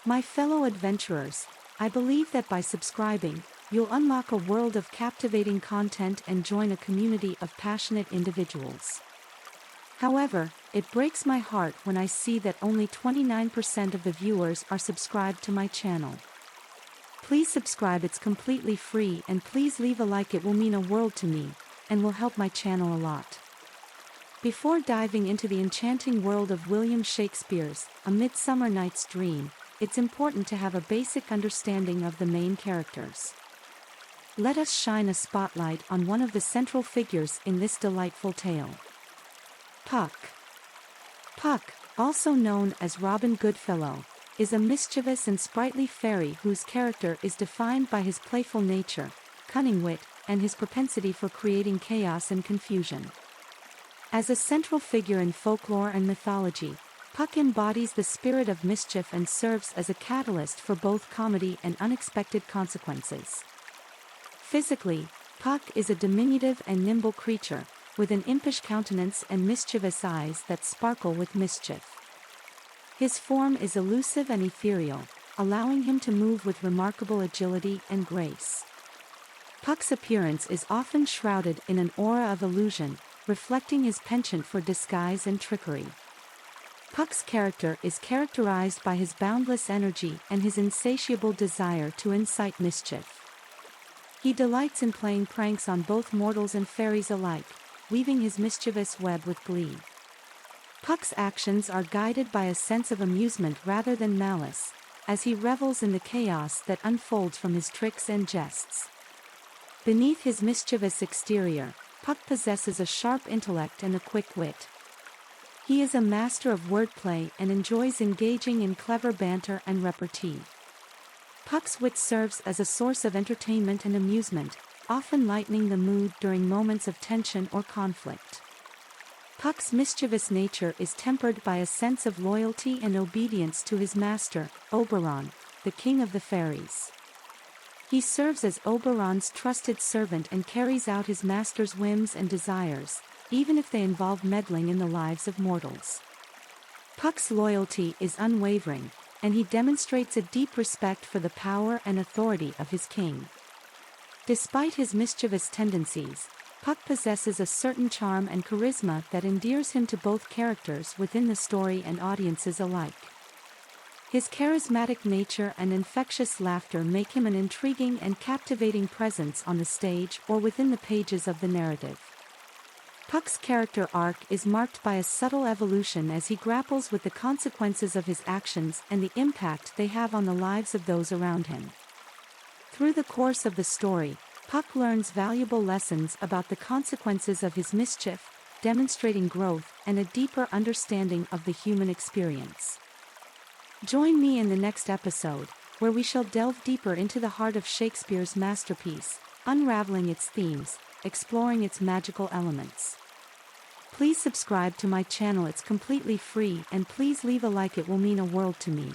My fellow adventurers, I believe that by subscribing, you'll unlock a world of captivating content and join a community of passionate individuals. However, it breaks my heart when I see that only 29% of the viewers are subscribed to my channel. Please subscribe, it's completely free, and please leave a like, it will mean a world to me, and will help my channel a lot. Before diving into the enchanting world of William Shakespeare's A Midsummer Night's Dream, it's important to have a basic understanding of the main characters. Let us shine a spotlight on one of the central figures in this delightful tale. Puck. Puck, also known as Robin Goodfellow, is a mischievous and sprightly fairy whose character is defined by his playful nature, cunning wit, and his propensity for creating chaos and confusion. As a central figure in folklore and mythology, Puck embodies the spirit of mischief and serves as a catalyst for both comedy and unexpected consequences. Physically, Puck is a diminutive and nimble creature, with an impish countenance and mischievous eyes that sparkle with mischief. His form is elusive and ethereal, allowing him to move with remarkable agility and grace. Puck's appearance is often shrouded in an aura of illusion, reflecting his penchant for disguise and trickery. Puck's character is characterized by his boundless energy and his insatiable desire to incite mischief. He delights in playing pranks on both mortals and fairies alike, weaving his mischievous web with glee. Puck's actions are guided by a sense of amusement rather than malice, as he revels in the chaos that unfolds from his tricks and jests. Beneath his mischievous exterior, Puck possesses a sharp intellect and a quick wit. He is a master of wordplay and enjoys engaging in clever banter and repartee. Puck's wit serves as a source of entertainment and amusement, often lightening the mood during moments of tension or conflict. Puck's mischievous nature is tempered by a sense of loyalty and obedience to his master, Oberon, the king of the fairies. He serves as Oberon's trusted servant and carries out his master's whims and desires, even if they involve meddling in the lives of mortals. Puck's loyalty is unwavering, and he demonstrates a deep respect for the power and authority of his king. Despite his mischievous tendencies, Puck possesses a certain charm and charisma that endears him to both characters within the story and audiences alike. His charismatic nature and infectious laughter make him an intriguing and captivating presence on the stage or within the pages of the narrative. Puck's character arc is marked by a subtle evolution as he grapples with the consequences of his actions and the impact they have on the lives of those around him. Through the course of the story, Puck learns valuable lessons about the consequences of his mischief, demonstrating growth and a deeper understanding of the human experience. Join me in the next episode, where we shall delve deeper into the heart of Shakespeare's masterpiece, unraveling its themes, exploring its magical elements. Please subscribe to my channel, it's completely free, and please leave a like, it will mean a world to me.